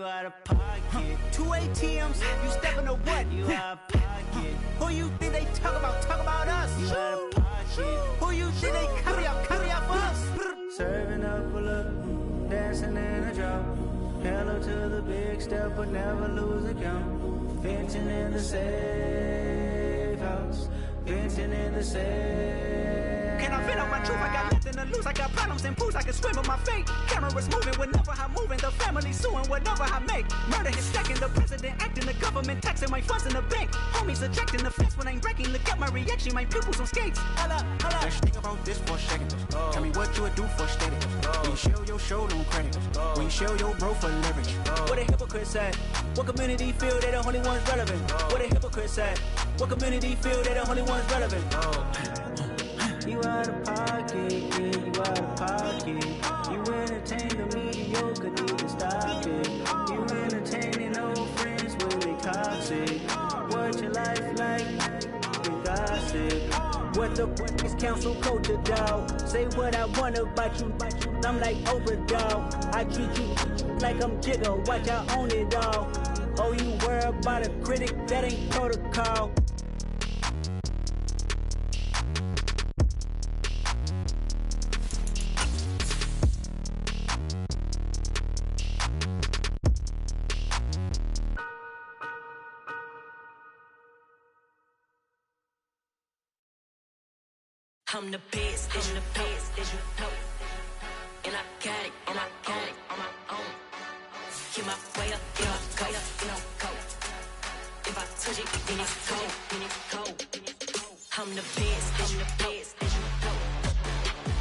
You out of pocket. 2 ATMs, you stepping to what? You out of pocket. Who you think they talk about? Talk about us. You out of pocket. Who you think they copy out for us? Serving up a look, dancing in a drop. Hello to the big step, but never lose a count. Venting in the safe house. Venting in the safe. Can I vent out my truth? I got nothing to lose. I got problems and pools. I can swim with my fate. Cameras moving whenever I'm moving. The family suing whatever I make. Murder is stacking. The president acting. The government taxing my funds in the bank. Homies ejecting the fence when I'm breaking. Look at my reaction. My pupils on skates. Holla, holla. Let's think about this for a second. Tell me what you would do for steady. When you show your show, no credit. When you show your bro for leverage. What a hypocrite said. What community feel they the only ones relevant? What a hypocrite said. What community feel they the only ones relevant? You out of pocket, yeah, you out of pocket. You entertain the mediocre, need to stop it. You entertaining old friends when they toxic. What your life like? You gossip. What the fuck is council culture, dog? Say what I want about you, I'm like overdog. I treat you like I'm Jigga, watch I own it all. Oh, you worry about a critic, that ain't protocol. I'm the best, I'm the best, as you know. And I got it, and I got it on my own. Get my way up, get my go, go. If I touch it, then it's cold, then it's cold. I'm the best, I'm the best, as you know.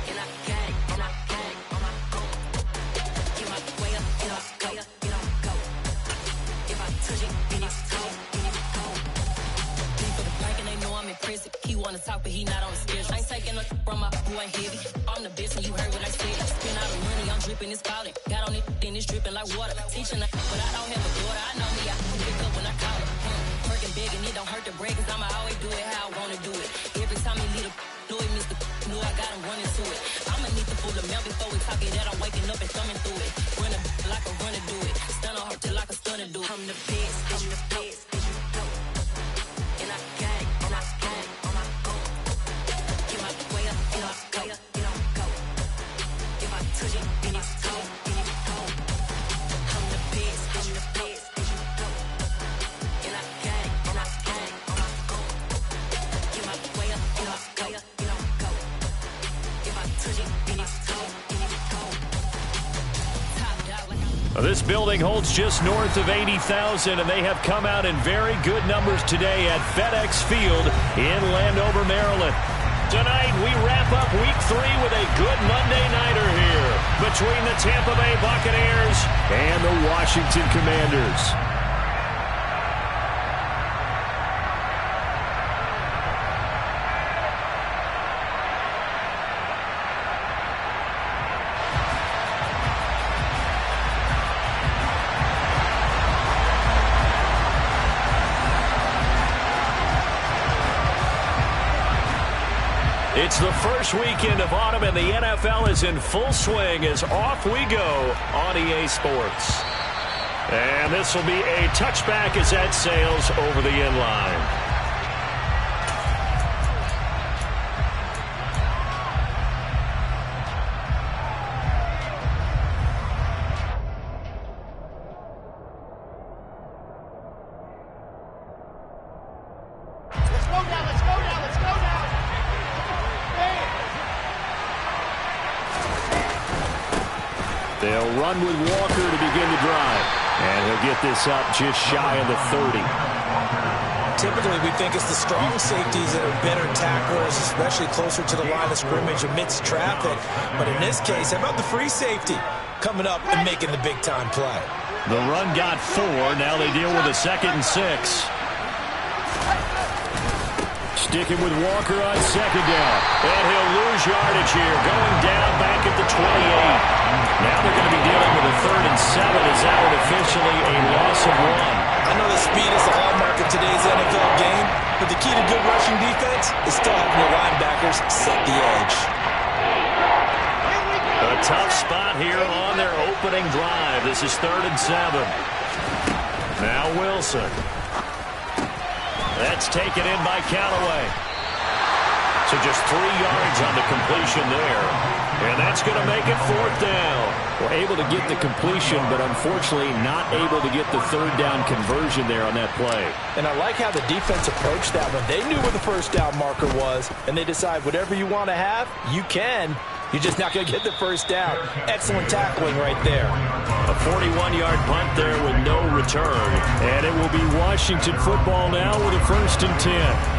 And I got it, and I got it on my own. Get my way up, get my go. If I touch it, then it's cold, then it's cold. People the blank and they know I'm in prison. He wanna talk, but he not on the schedule. I ain't taking no from my boy heavy. I'm the best and you heard what I said. Spend all the money, I'm dripping, it's falling. Got on it, then it's dripping like water. Teaching her, but I don't have a daughter. I know me, I can pick up when I call her. Working big and it don't hurt to break, cause I'ma always do it how I wanna do it. Every time he lead a know it, Mr. Know I got him running to it. I'ma need to pull the mail before we talk it out. I'm waking up and thumbing through it. Running like a runner do it. Stun on her till like a stunner do it. I'm the best, I'm the best, as you know. And I got it, and I got it on my own. Get my way up, get my go. If I touch it, then it's cold, then it's cold. I'm the best, as you know. And I got it, and I got it on my own. Get my way up, get my go. If I touch it, then it's cold, then it's cold. Top dog like This building holds just north of 80,000, and they have come out in very good numbers today at FedEx Field in Landover, Maryland. Tonight, we wrap up Week 3 with a good Monday nighter here between the Tampa Bay Buccaneers and the Washington Commanders. It's the first weekend of autumn, and the NFL is in full swing as off we go on EA Sports. And this will be a touchback as that sails over the end line. They'll run with Walker to begin the drive. And he'll get this up just shy of the 30. Typically, we think it's the strong safeties that are better tacklers, especially closer to the line of scrimmage amidst traffic. But in this case, how about the free safety coming up and making the big-time play? The run got 4. Now they deal with a 2nd and 6. Sticking with Walker on 2nd down. And he'll lose yardage here, going down back at the 28. Now they're going to be dealing with a 3rd and 7 as that would officially a loss of 1. I know the speed is the hallmark of today's NFL game, but the key to good rushing defense is still having your linebackers set the edge. A tough spot here on their opening drive. This is 3rd and 7. Now Wilson. That's taken in by Callaway. So just 3 yards on the completion there. And that's going to make it 4th down. Well, able to get the completion, but unfortunately not able to get the 3rd down conversion there on that play. And I like how the defense approached that one. They knew where the 1st down marker was, and they decide whatever you want to have, you can. You're just not going to get the 1st down. Excellent tackling right there. A 41-yard punt there with no return. And it will be Washington football now with a 1st and 10.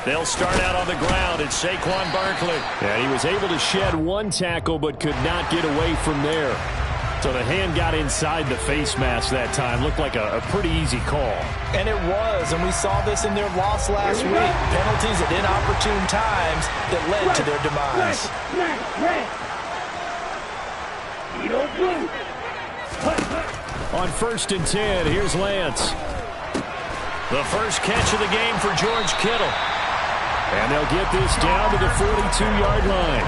They'll start out on the ground. It's Saquon Barkley. And he was able to shed 1 tackle but could not get away from there. So the hand got inside the face mask that time. Looked like a pretty easy call. And it was, and we saw this in their loss last week. Penalties at inopportune times that led to their demise. On 1st and 10, here's Lance. The first catch of the game for George Kittle. And they'll get this down to the 42-yard line.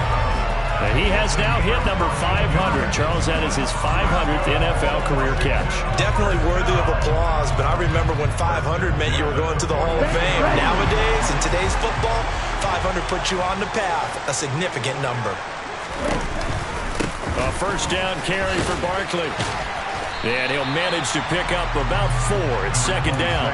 And he has now hit number 500. Charles, that is his 500th NFL career catch. Definitely worthy of applause, but I remember when 500 meant you were going to the Hall of Fame. Nowadays, in today's football, 500 puts you on the path, a significant number. A 1st down carry for Barkley. And he'll manage to pick up about 4. It's 2nd down.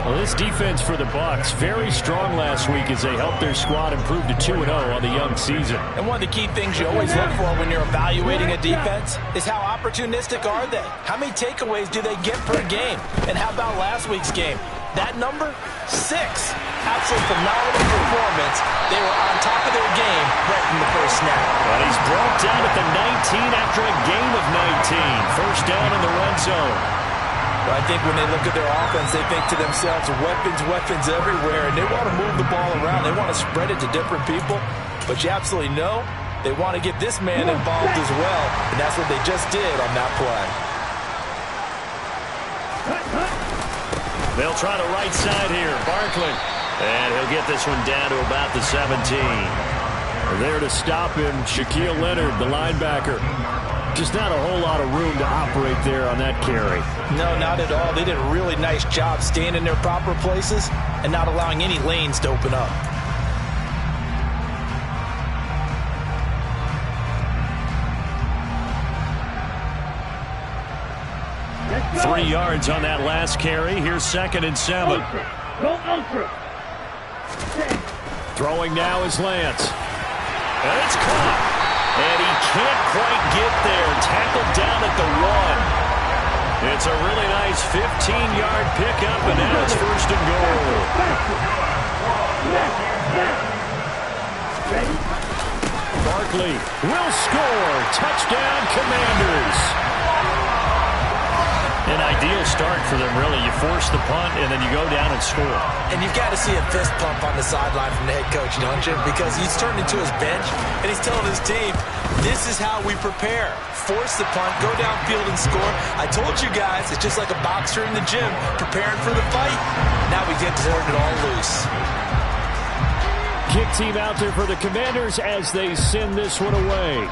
Well, this defense for the Bucs, very strong last week as they helped their squad improve to 2-0 on the young season. And one of the key things you always look for when you're evaluating a defense is how opportunistic are they? How many takeaways do they get per game? And how about last week's game? That number? 6. Absolute phenomenal performance. They were on top of their game right from the first snap. Well, he's brought down at the 19 after a game of 19. 1st down in the red zone. I think when they look at their offense, they think to themselves, weapons everywhere, and they want to move the ball around. They want to spread it to different people, but you absolutely know they want to get this man involved as well, and that's what they just did on that play. They'll try the right side here. Barkley. And he'll get this one down to about the 17. There to stop him, Shaquille Leonard, the linebacker. Just not a whole lot of room to operate there on that carry. No, not at all. They did a really nice job staying in their proper places and not allowing any lanes to open up. Ultra. 3 yards on that last carry. Here's 2nd and 7. Go ultra. Throwing now is Lance. And it's caught. And he can't quite get there. Tackled down at the 1. It's a really nice 15-yard pickup, and now it's 1st and goal. Barkley will score. Touchdown, Commanders. An ideal start for them, really. You force the punt, and then you go down and score. And you've got to see a fist pump on the sideline from the head coach, don't you? Because he's turned into his bench, and he's telling his team, this is how we prepare. Force the punt, go downfield and score. I told you guys, it's just like a boxer in the gym, preparing for the fight. Now we get to turn it all loose. Kick team out there for the Commanders as they send this one away.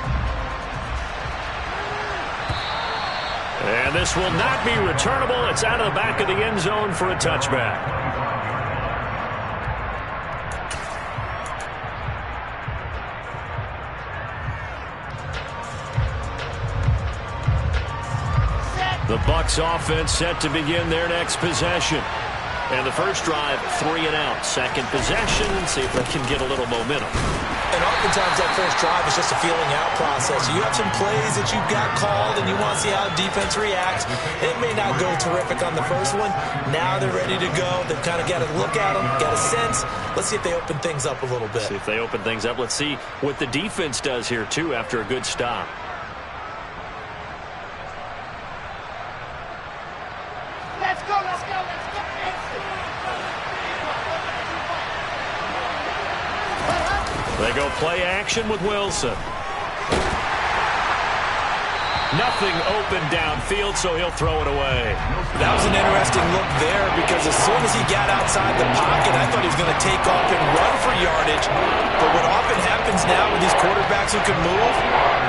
And this will not be returnable. It's out of the back of the end zone for a touchback. The Bucs offense set to begin their next possession. And the first drive, 3 and out. Second possession, see if they can get a little momentum. And oftentimes that first drive is just a feeling out process. You have some plays that you've got called and you want to see how defense reacts. It may not go terrific on the first one. Now they're ready to go. They've kind of got to look at them, got a sense. Let's see if they open things up a little bit. See if they open things up. Let's see what the defense does here, too, after a good stop. Let's go, let's go, let's go. They go play action with Wilson. Nothing open downfield, so he'll throw it away. That was an interesting look there because as soon as he got outside the pocket, I thought he was going to take off and run for yardage. But what often happens now with these quarterbacks who can move,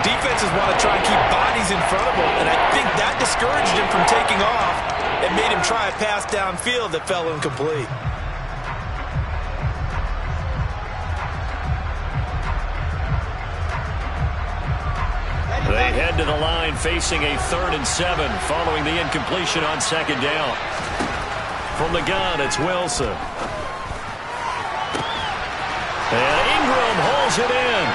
defenses want to try and keep bodies in front of them, and I think that discouraged him from taking off and made him try a pass downfield that fell incomplete. They head to the line facing a 3rd and 7 following the incompletion on 2nd down. From the gun, it's Wilson. And Ingram holds it in.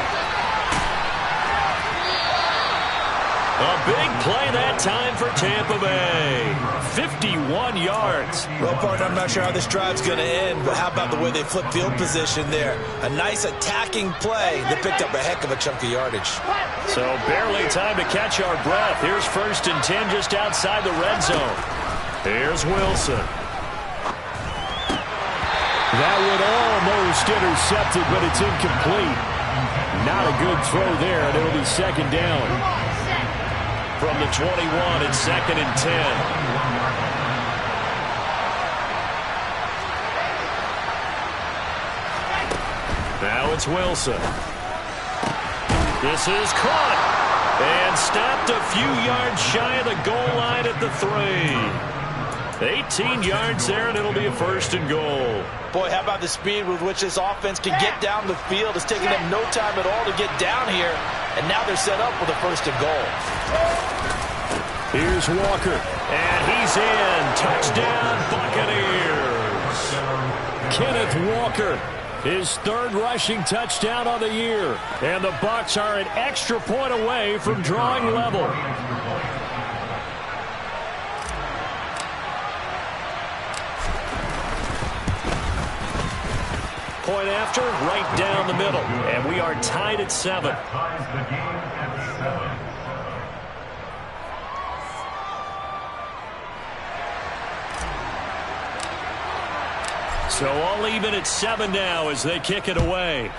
A big play that time for Tampa Bay. 51 yards. Well, partner, I'm not sure how this drive's going to end, but how about the way they flip field position there? A nice attacking play that picked up a heck of a chunk of yardage. So barely time to catch our breath. Here's 1st and 10 just outside the red zone. Here's Wilson. That would almost intercept it, but it's incomplete. Not a good throw there, and it'll be 2nd down. From the 21, it's 2nd and 10. Now it's Wilson. This is caught and stopped a few yards shy of the goal line at the 3. 18 yards there, and it'll be a 1st and goal. Boy, how about the speed with which this offense can get down the field? It's taking them no time at all to get down here, and now they're set up with a 1st and goal. Here's Walker, and he's in. Touchdown, Buccaneers. Kenneth Walker, his 3rd rushing touchdown on the year. And the Bucs are an extra point away from drawing level. Point after, right down the middle. And we are tied at 7. So all even at 7 now as they kick it away.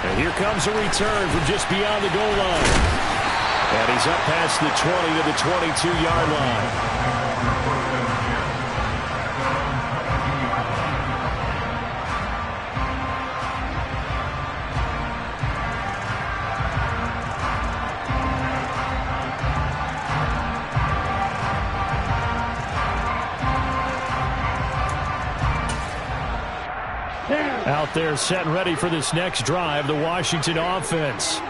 And here comes a return from just beyond the goal line. And he's up past the 20 to the 22-yard line. Out there set and ready for this next drive, the Washington offense.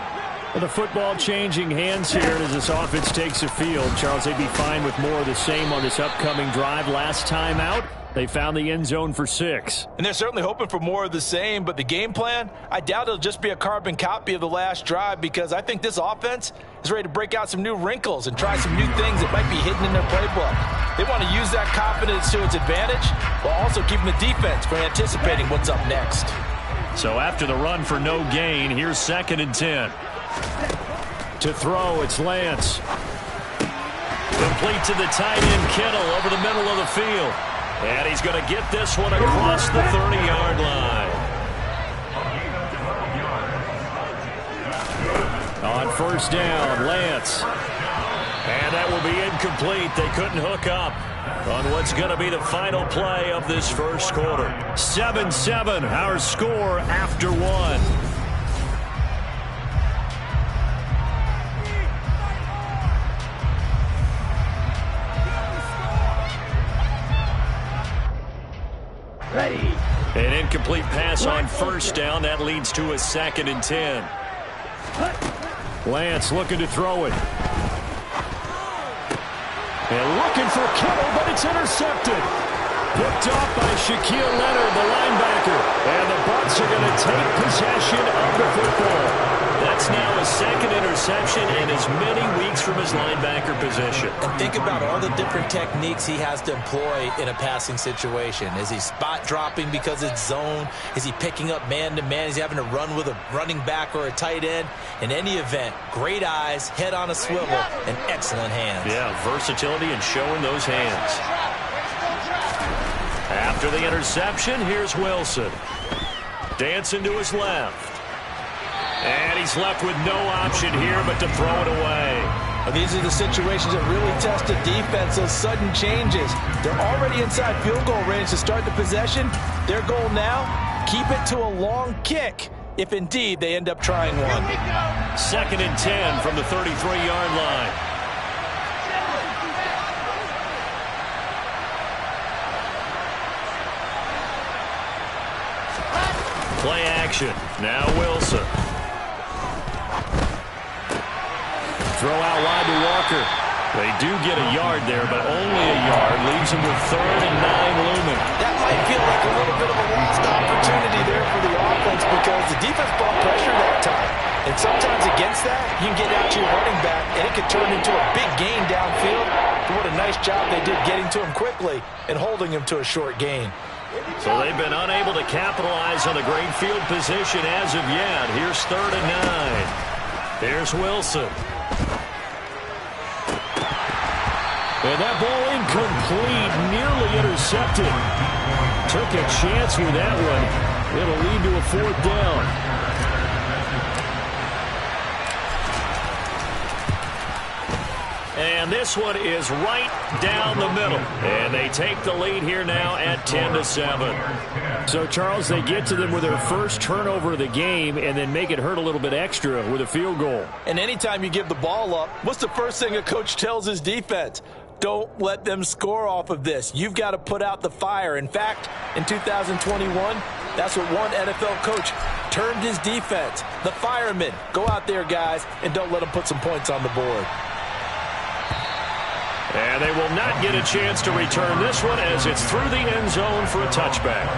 With the football changing hands here as this offense takes the field. Charles, they'd be fine with more of the same on this upcoming drive. Last time out, they found the end zone for 6. And they're certainly hoping for more of the same, but the game plan, I doubt it'll just be a carbon copy of the last drive because I think this offense is ready to break out some new wrinkles and try some new things that might be hidden in their playbook. They want to use that confidence to its advantage while also keeping the defense from anticipating what's up next. So after the run for no gain, here's 2nd and 10. To throw, it's Lance. Complete to the tight end, Kittle, over the middle of the field. And he's going to get this one across the 30-yard line. On 1st down, Lance. And that will be incomplete. They couldn't hook up on what's going to be the final play of this 1st quarter. 7-7, our score after 1. An incomplete pass on 1st down. That leads to a 2nd and 10. Lance looking to throw it. And looking for Kittle, but it's intercepted. Picked off by Shaquille Leonard, the linebacker. And the Bucs are going to take possession of the football. That's now his 2nd interception in as many weeks from his linebacker position. And think about all the different techniques he has to employ in a passing situation. Is he spot dropping because it's zone? Is he picking up man-to-man? Is he having to run with a running back or a tight end? In any event, great eyes, head on a swivel, and excellent hands. Yeah, versatility and showing those hands. After the interception, here's Wilson. Dancing to his left. And he's left with no option here but to throw it away. These are the situations that really test the defense, those sudden changes. They're already inside field goal range to start the possession. Their goal now, keep it to a long kick, if indeed they end up trying one. 2nd and 10 from the 33-yard line. Play action. Now Wilson. Throw out wide to Walker. They do get a yard there, but only a yard. Leaves him with 3rd and 9 looming. That might feel like a little bit of a lost opportunity there for the offense because the defense brought pressure that time. And sometimes against that, you can get out to your running back, and it could turn into a big gain downfield. But what a nice job they did getting to him quickly and holding him to a short gain. So they've been unable to capitalize on the great field position as of yet. Here's 3rd and 9. Here's Wilson. And that ball incomplete, nearly intercepted. Took a chance with that one. It'll lead to a 4th down. And this one is right down the middle. And they take the lead here now at 10-7. So, Charles, they get to them with their first turnover of the game and then make it hurt a little bit extra with a field goal. And anytime you give the ball up, what's the first thing a coach tells his defense? Don't let them score off of this. You've got to put out the fire. In fact, in 2021, that's what one NFL coach termed his defense. The firemen. Go out there, guys, and don't let them put some points on the board. And they will not get a chance to return this one as it's through the end zone for a touchback.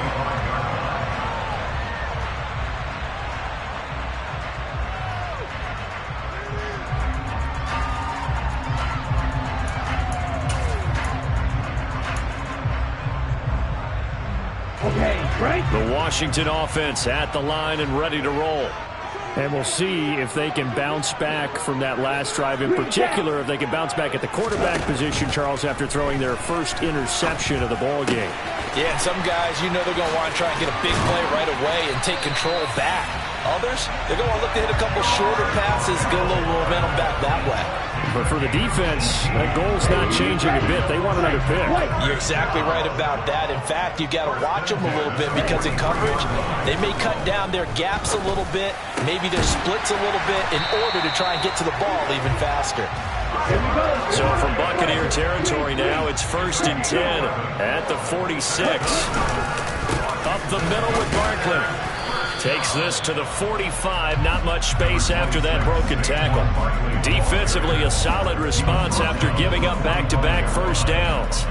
The Washington offense at the line and ready to roll. And we'll see if they can bounce back from that last drive, in particular if they can bounce back at the quarterback position, Charles, after throwing their first interception of the ball game. Yeah, and some guys, you know they're going to want to try and get a big play right away and take control back. Others, they're going to look to hit a couple shorter passes, get a little momentum back that way. But for the defense, that goal's not changing a bit. They want another pick. You're exactly right about that. In fact, you got to watch them a little bit because in coverage, they may cut down their gaps a little bit, maybe their splits a little bit in order to try and get to the ball even faster. So from Buccaneer territory now, it's 1st and 10 at the 46. Up the middle with Barkley. Takes this to the 45. Not much space after that broken tackle. Defensively, a solid response after giving up back-to-back first downs.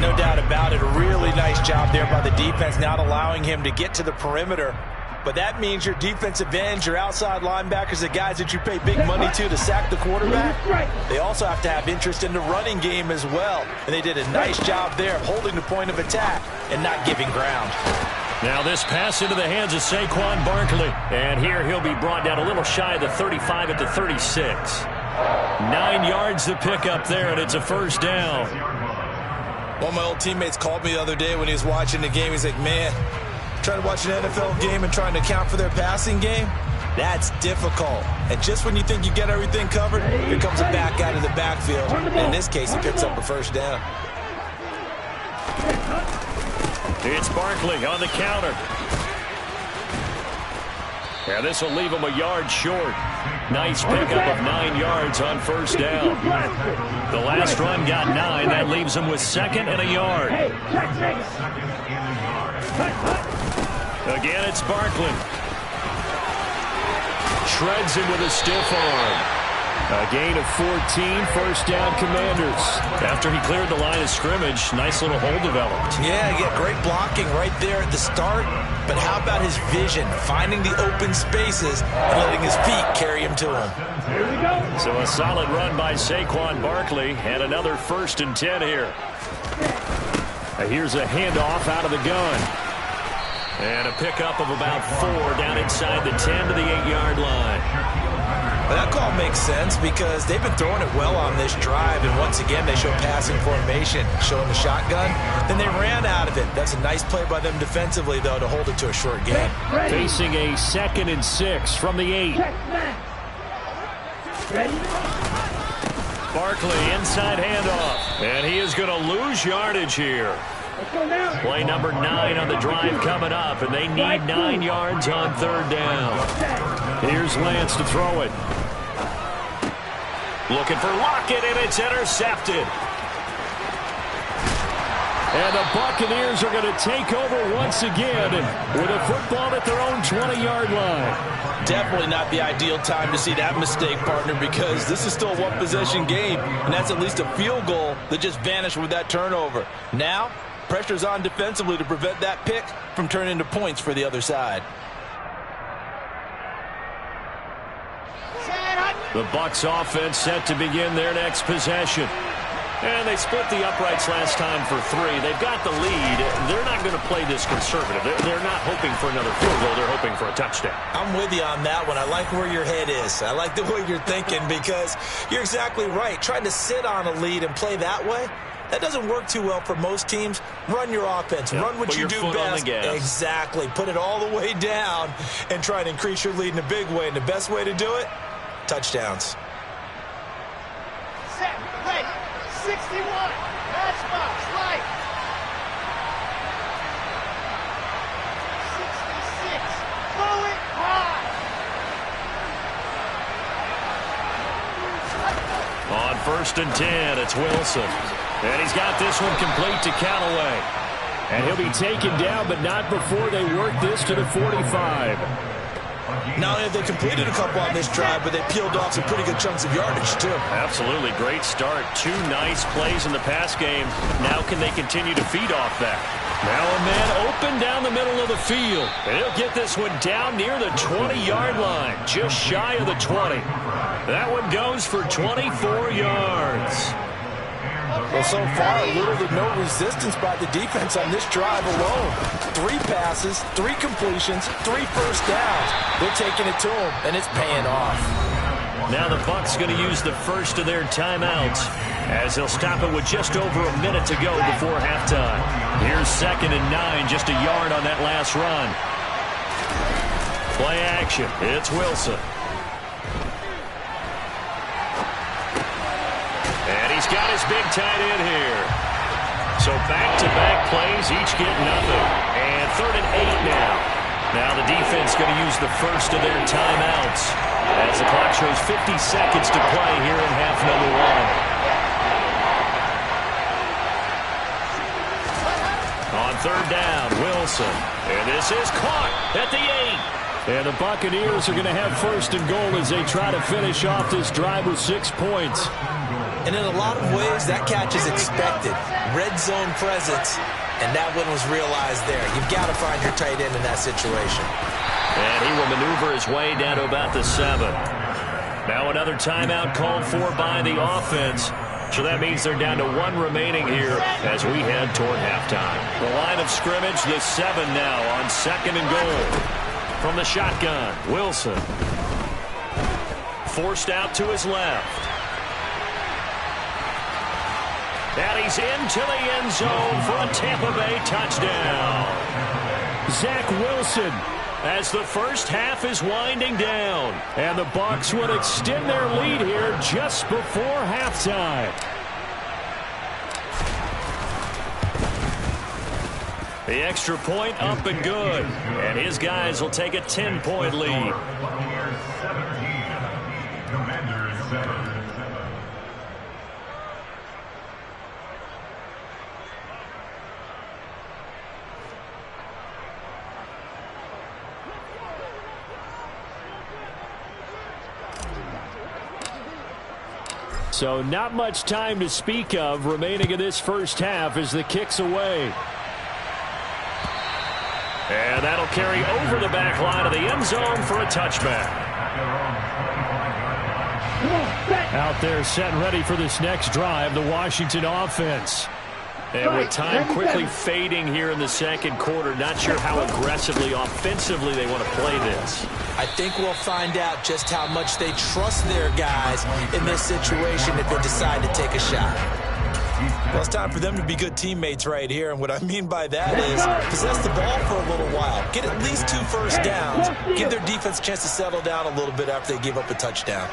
No doubt about it. A really nice job there by the defense, not allowing him to get to the perimeter. But that means your defensive ends, your outside linebackers, the guys that you pay big money to sack the quarterback, they also have to have interest in the running game as well. And they did a nice job there of holding the point of attack and not giving ground. Now this pass into the hands of Saquon Barkley. And here he'll be brought down a little shy of the 35 at the 36. 9 yards to pick up there, and it's a first down. One of my old teammates called me the other day when he was watching the game. He's like, man, trying to watch an NFL game and trying to account for their passing game, that's difficult. And just when you think you get everything covered, here comes a back out of the backfield. And in this case, he picks up a first down. It's Barkley on the counter. Yeah, this will leave him a yard short. Nice pickup of 9 yards on first down. The last run got 9. That leaves him with 2nd and a yard. Again, it's Barkley. Shreds him with a stiff arm. A gain of 14, first down Commanders. After he cleared the line of scrimmage, nice little hole developed. Yeah, great blocking right there at the start. But how about his vision, finding the open spaces and letting his feet carry him to him. Here we go. So a solid run by Saquon Barkley and another 1st and 10 here. Here's a handoff out of the gun. And a pickup of about 4 down inside the 10 to the 8-yard line. Well, that call makes sense because they've been throwing it well on this drive, and once again they show passing formation, showing the shotgun. Then they ran out of it. That's a nice play by them defensively, though, to hold it to a short game. Facing a 2nd and 6 from the 8. Barkley inside handoff, and he is going to lose yardage here. Play number 9 on the drive coming up, and they need 9 yards on 3rd down. Here's Lance to throw it. Looking for Lockett, and it's intercepted. And the Buccaneers are going to take over once again with a football at their own 20-yard line. Definitely not the ideal time to see that mistake, partner, because this is still a one-possession game, and that's at least a field goal that just vanished with that turnover. Now, pressure's on defensively to prevent that pick from turning into points for the other side. The Bucs offense set to begin their next possession. And they split the uprights last time for 3. They've got the lead. They're not going to play this conservative. They're not hoping for another field goal. They're hoping for a touchdown. I'm with you on that one. I like where your head is. I like the way you're thinking because you're exactly right. Trying to sit on a lead and play that way, that doesn't work too well for most teams. Run your offense. Yep. Run what you do best. Exactly. Put it all the way down and try to increase your lead in a big way. And the best way to do it, touchdowns. Set, ready, 61, matchbox, right. 66, throw it high. On 1st and 10, it's Wilson. And he's got this one complete to Callaway. And he'll be taken down, but not before they work this to the 45. Not only have they completed a couple on this drive, but they peeled off some pretty good chunks of yardage, too. Absolutely. Great start. 2 nice plays in the pass game. Now can they continue to feed off that? Now a man open down the middle of the field. And he'll get this one down near the 20-yard line, just shy of the 20. That one goes for 24 yards. Well, so far, little to no resistance by the defense on this drive alone. 3 passes, 3 completions, 3 first downs. They're taking it to them, and it's paying off. Now the Bucs going to use the first of their timeouts as they'll stop it with just over a minute to go before halftime. Here's 2nd and 9, just a yard on that last run. Play action. It's Wilson. And he's got his big tight end here. So back-to-back plays, each get nothing. And 3rd and 8 now. Now the defense going to use the first of their timeouts as the clock shows 50 seconds to play here in half number 1. On 3rd down, Wilson. And this is caught at the 8. And the Buccaneers are going to have 1st and goal as they try to finish off this drive with 6 points. And in a lot of ways, that catch is expected. Red zone presence, and that one was realized there. You've got to find your tight end in that situation. And he will maneuver his way down to about the 7. Now another timeout called for by the offense. So that means they're down to 1 remaining here as we head toward halftime. The line of scrimmage, the 7 now on 2nd and goal. From the shotgun, Wilson. Forced out to his left. And he's into the end zone for a Tampa Bay touchdown. Zach Wilson, as the first half is winding down. And the Bucs would extend their lead here just before halftime. The extra point up and good. And his guys will take a 10-point lead. So not much time to speak of remaining in this first half as the kick's away. And that'll carry over the back line of the end zone for a touchback. Out there set and ready for this next drive, the Washington offense. And with time quickly fading here in the second quarter, not sure how aggressively, offensively they want to play this. I think we'll find out just how much they trust their guys in this situation if they decide to take a shot. Well, it's time for them to be good teammates right here, and what I mean by that is possess the ball for a little while, get at least 2 first downs, give their defense a chance to settle down a little bit after they give up a touchdown.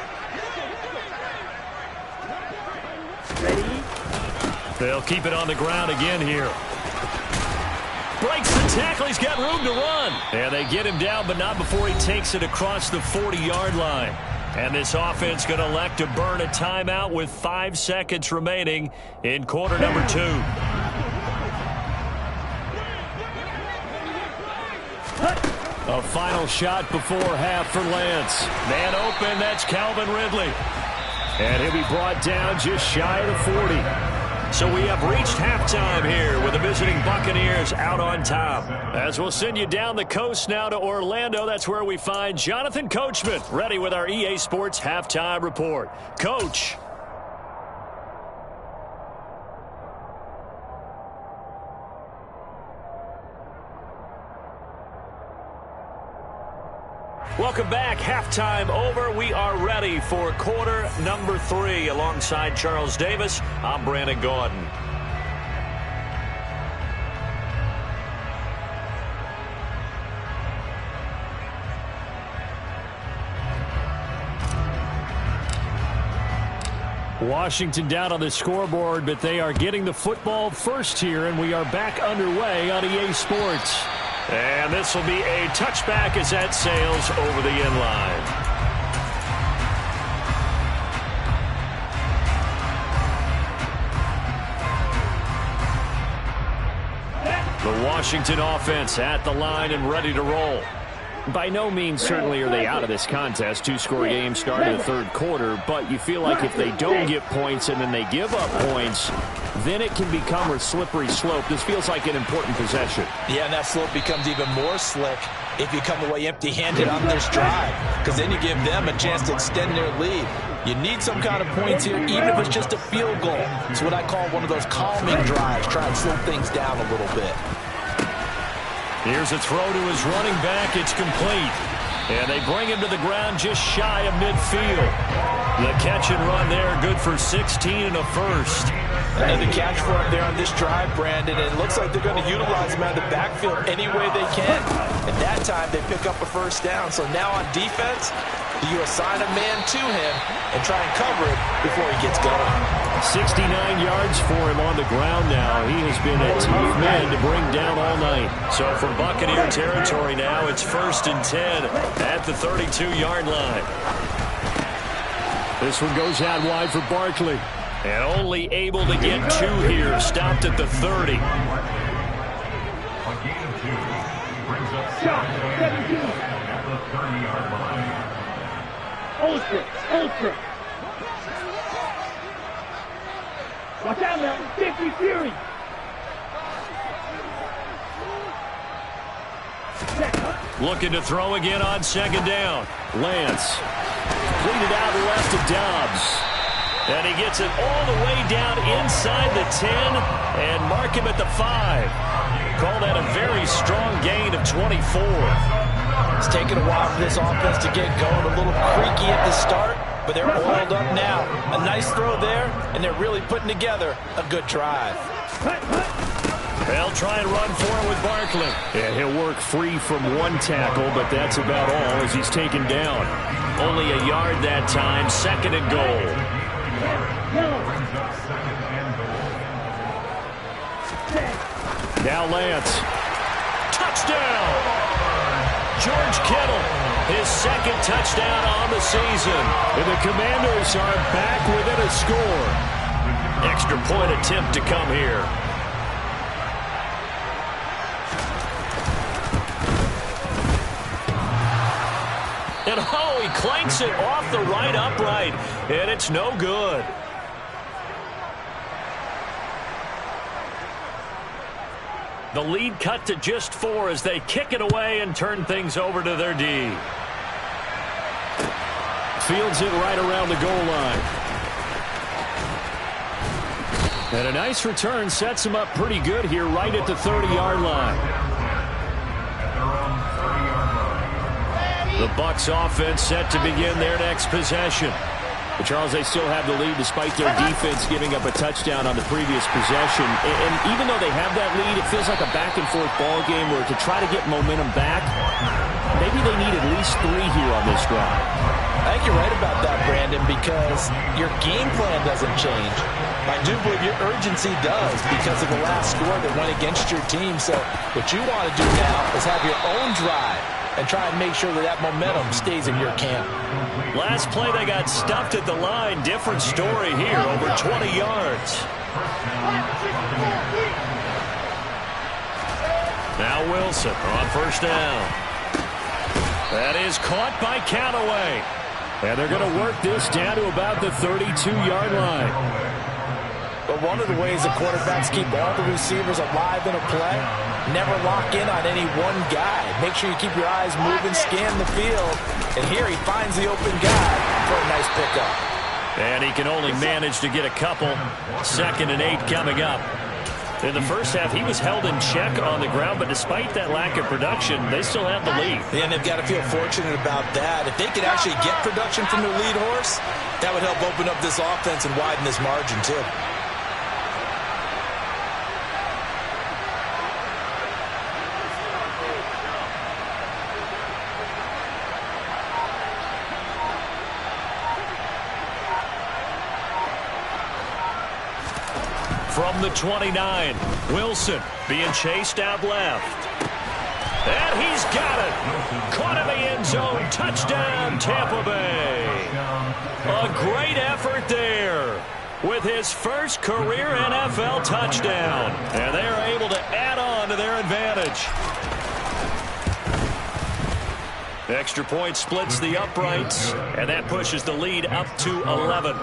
They'll keep it on the ground again here. Breaks the tackle. He's got room to run. And they get him down, but not before he takes it across the 40-yard line. And this offense going to elect to burn a timeout with 5 seconds remaining in quarter number 2. A final shot before half for Lance. Man open, that's Calvin Ridley. And he'll be brought down just shy of the 40. So we have reached halftime here with the visiting Buccaneers out on top. As we'll send you down the coast now to Orlando, that's where we find Jonathan Coachman, ready with our EA Sports Halftime Report. Coach. Welcome back. Halftime over. We are ready for quarter number 3. Alongside Charles Davis, I'm Brandon Gaudin. Washington down on the scoreboard, but they are getting the football first here, and we are back underway on EA Sports. And this will be a touchback as that sails over the end line. The Washington offense at the line and ready to roll. By no means certainly are they out of this contest. 2-score game starting the third quarter, but you feel like if they don't get points and then they give up points, then it can become a slippery slope. This feels like an important possession. Yeah, and that slope becomes even more slick if you come away empty-handed on this drive, because then you give them a chance to extend their lead. You need some kind of points here, even if it's just a field goal. It's what I call one of those calming drives. Try and slow things down a little bit. Here's a throw to his running back. It's complete. And they bring him to the ground just shy of midfield. The catch and run there, good for 16 and a first. Another catch for him there on this drive, Brandon. And it looks like they're going to utilize him out of the backfield any way they can. And that time, they pick up a first down. So now on defense, you assign a man to him and try and cover it before he gets going. 69 yards for him on the ground now. He has been a tough man to bring down all night. So from Buccaneer territory now, it's 1st and 10 at the 32-yard line. This one goes out wide for Barkley. And only able to get 2 here. Stopped at the 30. Ultra. Watch out now, 50 Fury. Looking to throw again on 2nd down. Lance. Pleaded out left to Dobbs. And he gets it all the way down inside the 10 and mark him at the 5. Call that a very strong gain of 24. It's taken a while for this offense to get going. A little creaky at the start, but they're oiled up now. A nice throw there, and they're really putting together a good drive. They'll try and run for it with Barkley. And he'll work free from 1 tackle, but that's about all as he's taken down. Only a yard that time, 2nd and goal. Now Lance. Touchdown! George Kittle, his 2nd touchdown on the season. And the Commanders are back within a score. Extra point attempt to come here. And oh, he clanks it off the right upright. And it's no good. The lead cut to just 4 as they kick it away and turn things over to their D. Fields it right around the goal line. And a nice return sets him up pretty good here right at the 30-yard line. The Bucs offense set to begin their next possession. But Charles, they still have the lead despite their defense giving up a touchdown on the previous possession. And even though they have that lead, it feels like a back-and-forth ball game where to try to get momentum back, maybe they need at least 3 here on this drive. I think you're right about that, Brandon, because your game plan doesn't change. I do believe your urgency does because of the last score that went against your team. So what you want to do now is have your own drive and try and make sure that that momentum stays in your camp. Last play, they got stuffed at the line. Different story here, over 20 yards. Now Wilson on first down. That is caught by Callaway. And they're going to work this down to about the 32-yard line. But one of the ways the quarterbacks keep all the receivers alive in a play, never lock in on any one guy. Make sure you keep your eyes moving, scan the field. And here he finds the open guy for a nice pickup. And he can only manage to get a couple. 2nd and 8 coming up. In the first half, he was held in check on the ground, but despite that lack of production, they still have the lead. Yeah, and they've got to feel fortunate about that. If they could actually get production from their lead horse, that would help open up this offense and widen this margin, too. From the 29, Wilson being chased out left. And he's got it. Caught in the end zone. Touchdown, Tampa Bay. A great effort there with his first career NFL touchdown. And they are able to add on to their advantage. Extra point splits the uprights, and that pushes the lead up to 11.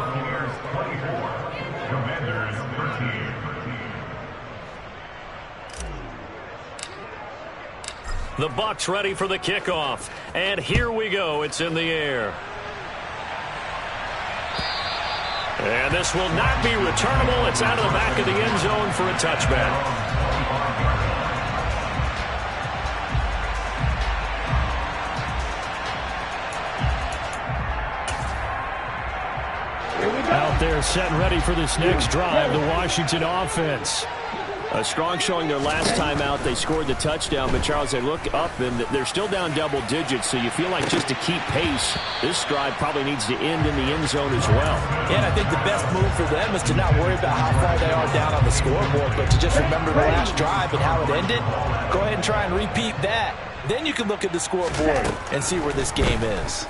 The Bucs ready for the kickoff. And here we go. It's in the air. And this will not be returnable. It's out of the back of the end zone for a touchback. Out there set and ready for this next drive, the Washington offense. A strong showing their last time out. They scored the touchdown, but Charles, they look up and they're still down double digits, so you feel like just to keep pace, this drive probably needs to end in the end zone as well. Yeah, and I think the best move for them is to not worry about how far they are down on the scoreboard, but to just remember the last drive and how it ended. Go ahead and try and repeat that. Then you can look at the scoreboard and see where this game is.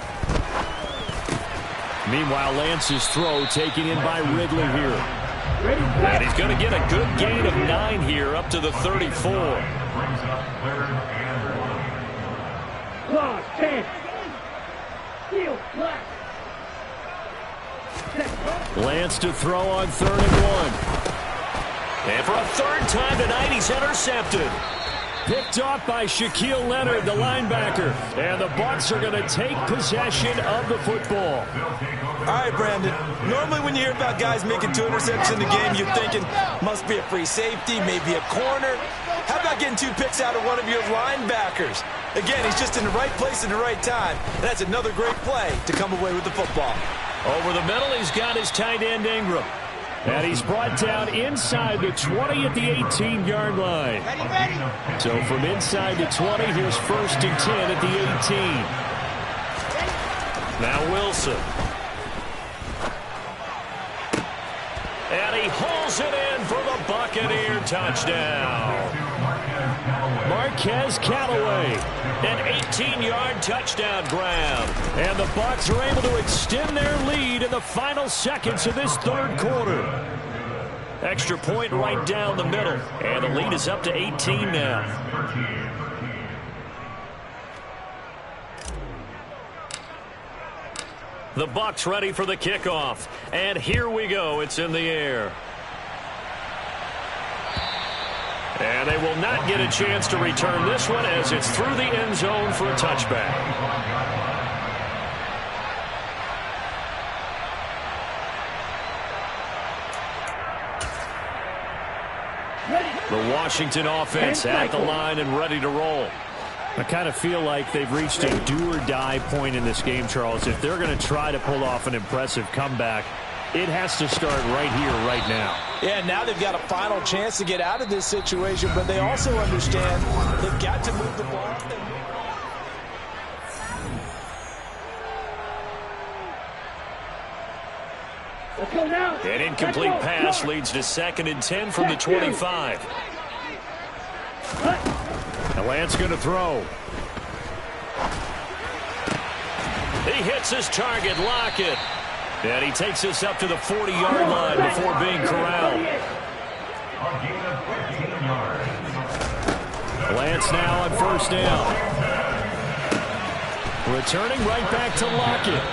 Meanwhile, Lance's throw taken in by Ridley here. And he's going to get a good gain of 9 here up to the 34. Lance to throw on 3rd and 1. And for a 3rd time tonight, he's intercepted. Picked off by Shaquille Leonard, the linebacker. And the Bucs are going to take possession of the football. All right, Brandon. Normally when you hear about guys making 2 interceptions in the game, you're thinking, must be a free safety, maybe a corner. How about getting 2 picks out of one of your linebackers? Again, he's just in the right place at the right time. And that's another great play to come away with the football. Over the middle, he's got his tight end Ingram. And he's brought down inside the 20 at the 18-yard line. Ready. So from inside the 20, here's 1st and 10 at the 18. Now Wilson. And he hauls it in for the Buccaneer touchdown. Marquez Callaway, an 18-yard touchdown grab. And the Bucs are able to extend their lead in the final seconds of this 3rd quarter. Extra point right down the middle. And the lead is up to 18 now. The Bucs ready for the kickoff. And here we go. It's in the air. And they will not get a chance to return this one as it's through the end zone for a touchback. The Washington offense at the line and ready to roll. I kind of feel like they've reached a do-or-die point in this game, Charles. If they're going to try to pull off an impressive comeback, it has to start right here, right now. Yeah, now they've got a final chance to get out of this situation, but they also understand they've got to move the ball. Let's go now. An incomplete pass leads to 2nd and 10 from the 25. Now Lance going to throw. He hits his target, Lockett. And he takes us up to the 40-yard line before being corralled. Lance now on 1st down. Returning right back to Lockett.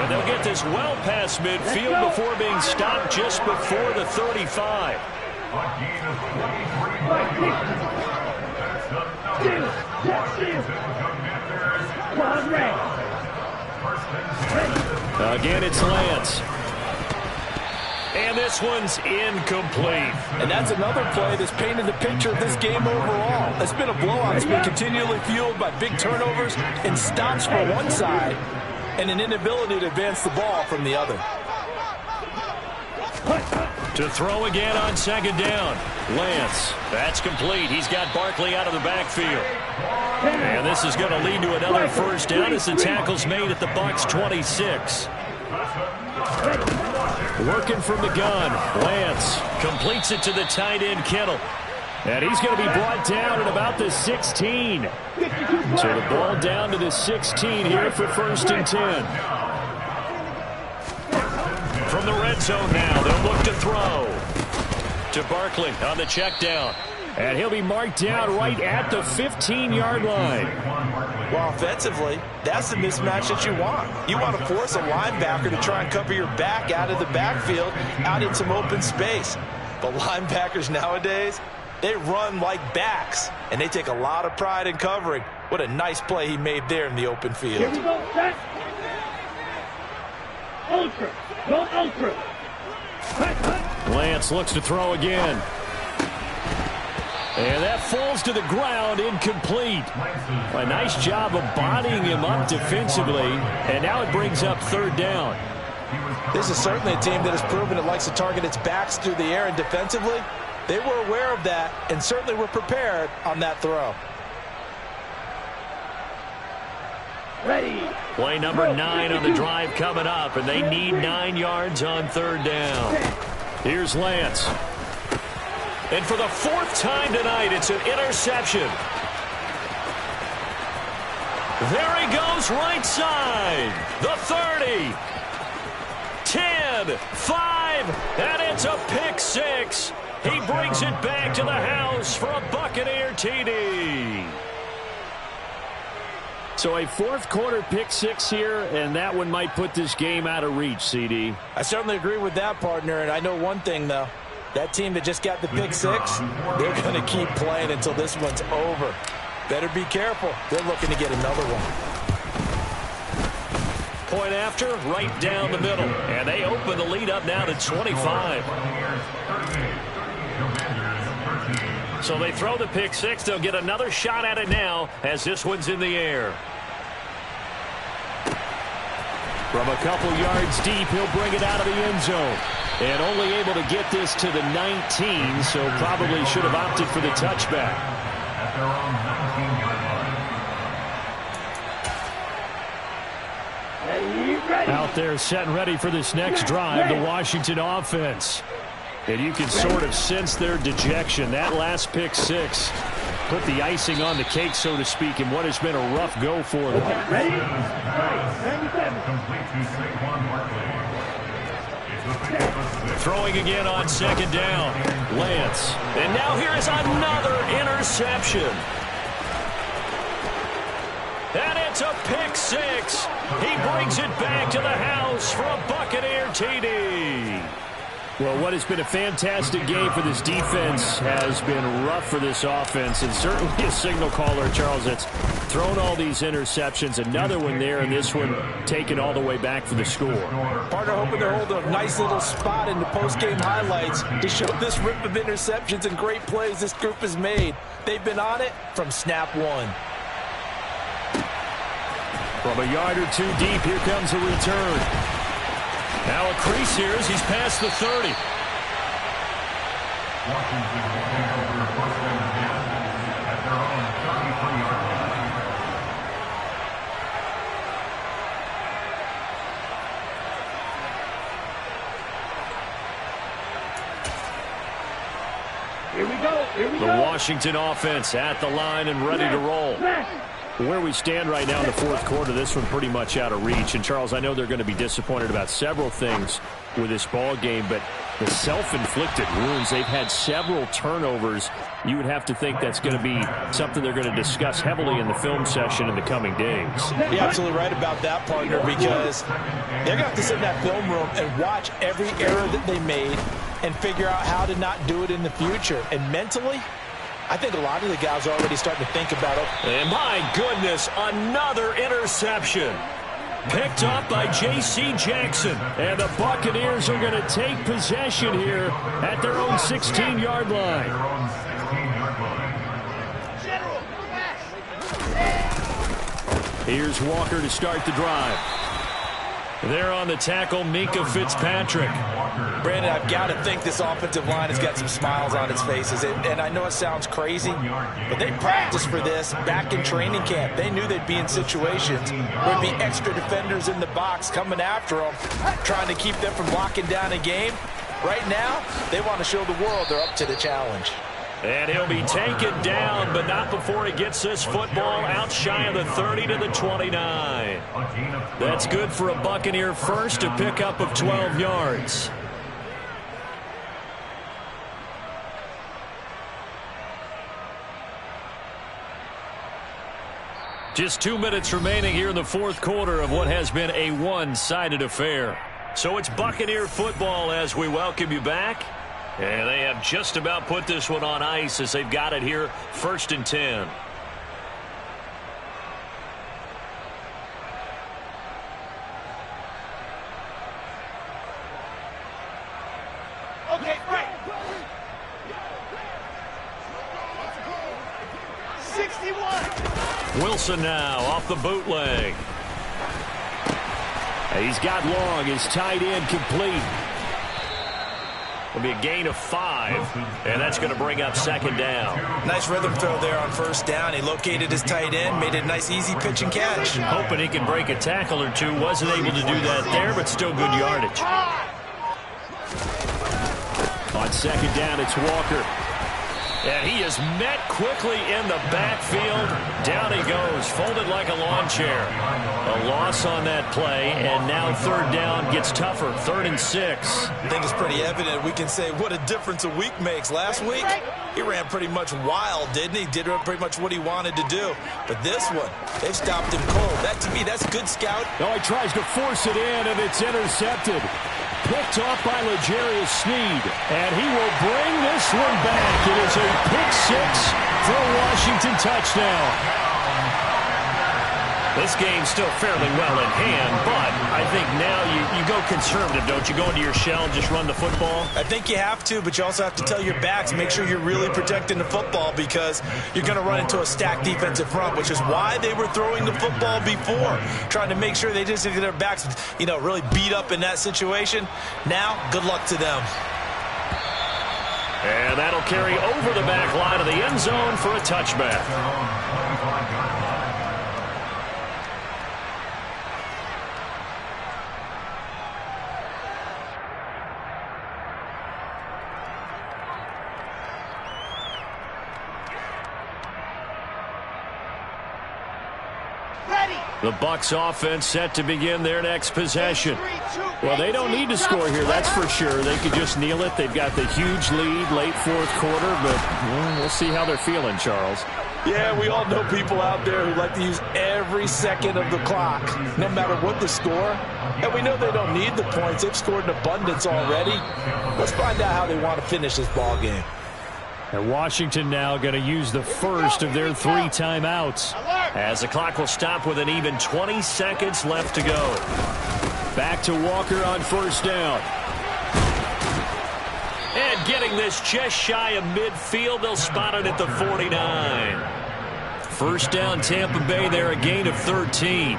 And they'll get this well past midfield before being stopped just before the 35. Again, it's Lance. And this one's incomplete. And that's another play that's painted the picture of this game overall. It's been a blowout. It's been continually fueled by big turnovers and stops for one side and an inability to advance the ball from the other. To throw again on 2nd down. Lance, that's complete. He's got Barkley out of the backfield. And this is going to lead to another 1st down as the tackle's made at the Bucs 26. Working from the gun. Lance completes it to the tight end, Kittle. And he's going to be brought down at about the 16. So the ball down to the 16 here for 1st and 10. From the red zone now, they'll look to throw. To Barkley on the check down. And he'll be marked down right at the 15-yard line. Well, offensively, that's the mismatch that you want. You want to force a linebacker to try and cover your back out of the backfield, out in some open space. But linebackers nowadays, they run like backs, and they take a lot of pride in covering. What a nice play he made there in the open field. Here we go, set. Ultra. Go ultra. Lance looks to throw again. And that falls to the ground, incomplete. A nice job of bodying him up defensively, and now it brings up 3rd down. This is certainly a team that has proven it likes to target its backs through the air, and defensively, they were aware of that and certainly were prepared on that throw. Ready. Play number 9 on the drive coming up, and they need 9 yards on 3rd down. Here's Lance. And for the 4th time tonight, it's an interception. There he goes right side. The 30. 10, 5, and it's a pick 6. He brings it back to the house for a Buccaneer TD. So a 4th quarter pick 6 here, and that one might put this game out of reach, CD. I certainly agree with that, partner, and I know one thing, though. That team that just got the pick 6, they're going to keep playing until this one's over. Better be careful. They're looking to get another one. Point after, right down the middle. And they open the lead up now to 25. So they throw the pick 6. They'll get another shot at it now as this one's in the air. From a couple yards deep, he'll bring it out of the end zone. And only able to get this to the 19, so probably should have opted for the touchback. Out there set and ready for this next drive, the Washington offense. And you can sort of sense their dejection. That last pick 6 put the icing on the cake, so to speak, in what has been a rough go for them. Ready? Throwing again on 2nd down. Lance. And now here is another interception. And it's a pick 6. He brings it back to the house for a Buccaneer TD. Well, what has been a fantastic game for this defense has been rough for this offense, and certainly a signal caller, Charles, that's thrown all these interceptions. Another one there, and this one taken all the way back for the score. Partner hoping to hold a nice little spot in the post-game highlights to show this rip of interceptions and great plays this group has made. They've been on it from snap one. From a yard or two deep, here comes a return. Now a crease here as he's past the 30. Here we go. The Washington offense at the line and ready to roll. Where we stand right now in the fourth quarter, this one pretty much out of reach. And, Charles, I know they're going to be disappointed about several things with this ball game, but the self-inflicted wounds, they've had several turnovers. You would have to think that's going to be something they're going to discuss heavily in the film session in the coming days. You're absolutely right about that, partner, because they're going to have to sit in that film room and watch every error that they made and figure out how to not do it in the future. And mentally, I think a lot of the guys are already starting to think about it. And my goodness, another interception. Picked off by J.C. Jackson. And the Buccaneers are going to take possession here at their own 16-yard line. Here's Walker to start the drive. There on the tackle, Minkah Fitzpatrick. Brandon, I've got to think this offensive line has got some smiles on its faces. And I know it sounds crazy, but they practiced for this back in training camp. They knew they'd be in situations where there'd be extra defenders in the box coming after them, trying to keep them from locking down a game. Right now, they want to show the world they're up to the challenge. And he'll be taken down, but not before he gets this football out shy of the 30 to the 29. That's good for a Buccaneer first, a pickup of 12 yards. Just 2 minutes remaining here in the fourth quarter of what has been a one-sided affair. So it's Buccaneer football as we welcome you back. And they have just about put this one on ice as they've got it here, 1st and 10. Okay, right. 61. Wilson now off the bootleg. He's got long, his tight end complete. It'll be a gain of 5, and that's going to bring up 2nd down. Nice rhythm throw there on 1st down. He located his tight end, made it a nice easy pitch and catch. Hoping he can break a tackle or two. Wasn't able to do that there, but still good yardage. On 2nd down, it's Walker. And he is met quickly in the backfield. Down he goes, folded like a lawn chair. A loss on that play, and now 3rd down gets tougher, 3rd and 6. I think it's pretty evident. We can say what a difference a week makes. Last week, he ran pretty much wild, didn't he? Did pretty much what he wanted to do. But this one, they've stopped him cold. That, to me, that's good scout. Oh, he tries to force it in, and it's intercepted. Picked off by L'Jarius Sneed, and he will bring this one back. It is a pick 6 for a Washington touchdown. This game's still fairly well in hand, but I think now you go conservative, don't you? Go into your shell and just run the football? I think you have to, but you also have to tell your backs, make sure you're really protecting the football because you're going to run into a stacked defensive front, which is why they were throwing the football before, trying to make sure they just get their backs, really beat up in that situation. Now, good luck to them. And that'll carry over the back line of the end zone for a touchback. The Bucs offense set to begin their next possession. Well, they don't need to score here, that's for sure. They could just kneel it. They've got the huge lead late fourth quarter, but we'll see how they're feeling, Charles. Yeah, we all know people out there who like to use every second of the clock, no matter what the score. And we know they don't need the points. They've scored in abundance already. Let's find out how they want to finish this ball game. And Washington now going to use the first of their 3 timeouts. As the clock will stop with an even 20 seconds left to go. Back to Walker on first down. And getting this just shy of midfield, they'll spot it at the 49. First down, Tampa Bay there, a gain of 13.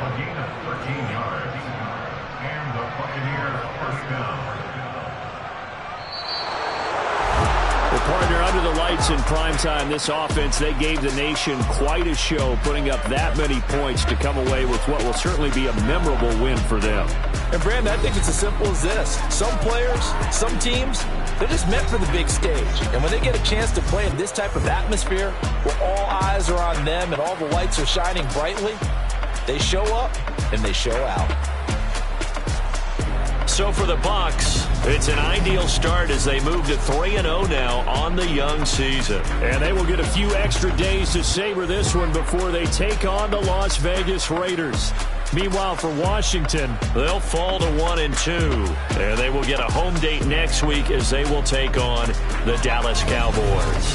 Partner, under the lights in primetime, this offense, they gave the nation quite a show, putting up that many points to come away with what will certainly be a memorable win for them. And, Brandon, I think it's as simple as this. Some players, some teams, they're just meant for the big stage. And when they get a chance to play in this type of atmosphere, where all eyes are on them and all the lights are shining brightly, they show up and they show out. So for the Bucs, it's an ideal start as they move to 3-0 now on the young season. And they will get a few extra days to savor this one before they take on the Las Vegas Raiders. Meanwhile, for Washington, they'll fall to 1-2. And they will get a home date next week as they will take on the Dallas Cowboys.